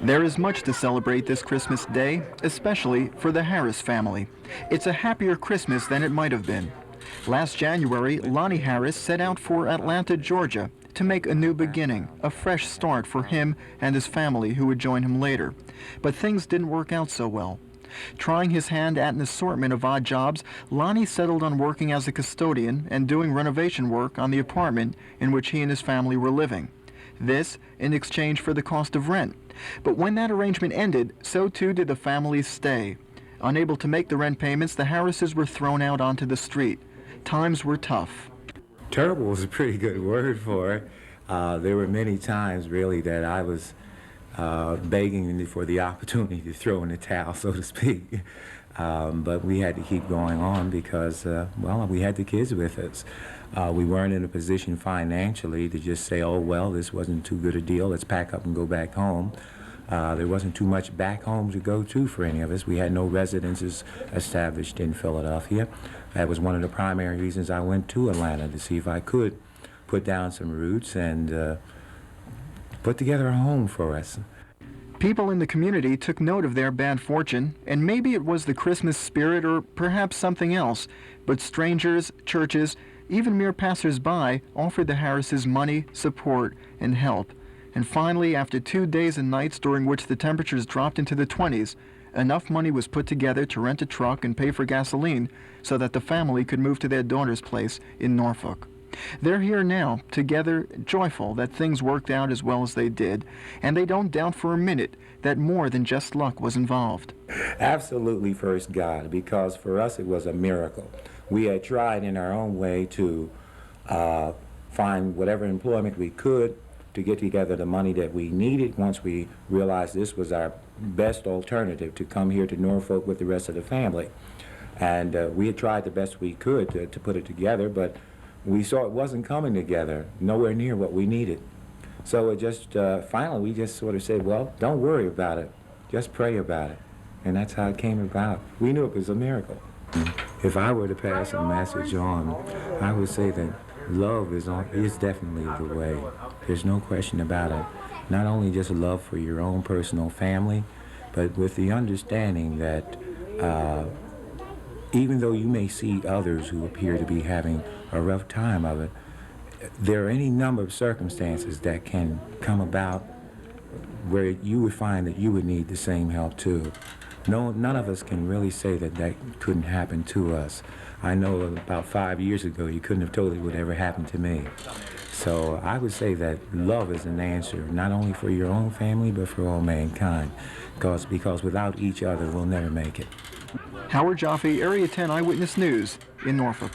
There is much to celebrate this Christmas Day, especially for the Harris family. It's a happier Christmas than it might have been. Last January, Lonnie Harris set out for Atlanta, Georgia, to make a new beginning, a fresh start for him and his family who would join him later. But things didn't work out so well. Trying his hand at an assortment of odd jobs, Lonnie settled on working as a custodian and doing renovation work on the apartment in which he and his family were living. This in exchange for the cost of rent. But when that arrangement ended, so too did the family's stay. Unable to make the rent payments, the Harrises were thrown out onto the street. Times were tough. Terrible is a pretty good word for it. There were many times, really, that I was begging for the opportunity to throw in the towel, so to speak. But we had to keep going on because, well, we had the kids with us. We weren't in a position financially to just say, oh, well, this wasn't too good a deal, let's pack up and go back home. There wasn't too much back home to go to for any of us. We had no residences established in Philadelphia. That was one of the primary reasons I went to Atlanta, to see if I could put down some roots and put together a home for us. People in the community took note of their bad fortune, and maybe it was the Christmas spirit or perhaps something else, but strangers, churches, even mere passers-by offered the Harrises money, support, and help. And finally, after 2 days and nights during which the temperatures dropped into the 20s, enough money was put together to rent a truck and pay for gasoline so that the family could move to their daughter's place in Norfolk. They're here now, together, joyful that things worked out as well as they did, and they don't doubt for a minute that more than just luck was involved. Absolutely first God, because for us it was a miracle. We had tried in our own way to find whatever employment we could to get together the money that we needed once we realized this was our best alternative to come here to Norfolk with the rest of the family. And we had tried the best we could to put it together, but we saw it wasn't coming together, nowhere near what we needed. So it just, finally we just sort of said, well, don't worry about it, just pray about it. And that's how it came about. We knew it was a miracle. If I were to pass a message on, I would say that love is definitely the way. There's no question about it. Not only just love for your own personal family, but with the understanding that even though you may see others who appear to be having a rough time of it, there are any number of circumstances that can come about where you would find that you would need the same help too. No, none of us can really say that that couldn't happen to us. I know about 5 years ago you couldn't have told it would ever happen to me. So I would say that love is an answer, not only for your own family, but for all mankind. Because without each other, we'll never make it. Howard Jaffe, Area 10 Eyewitness News in Norfolk.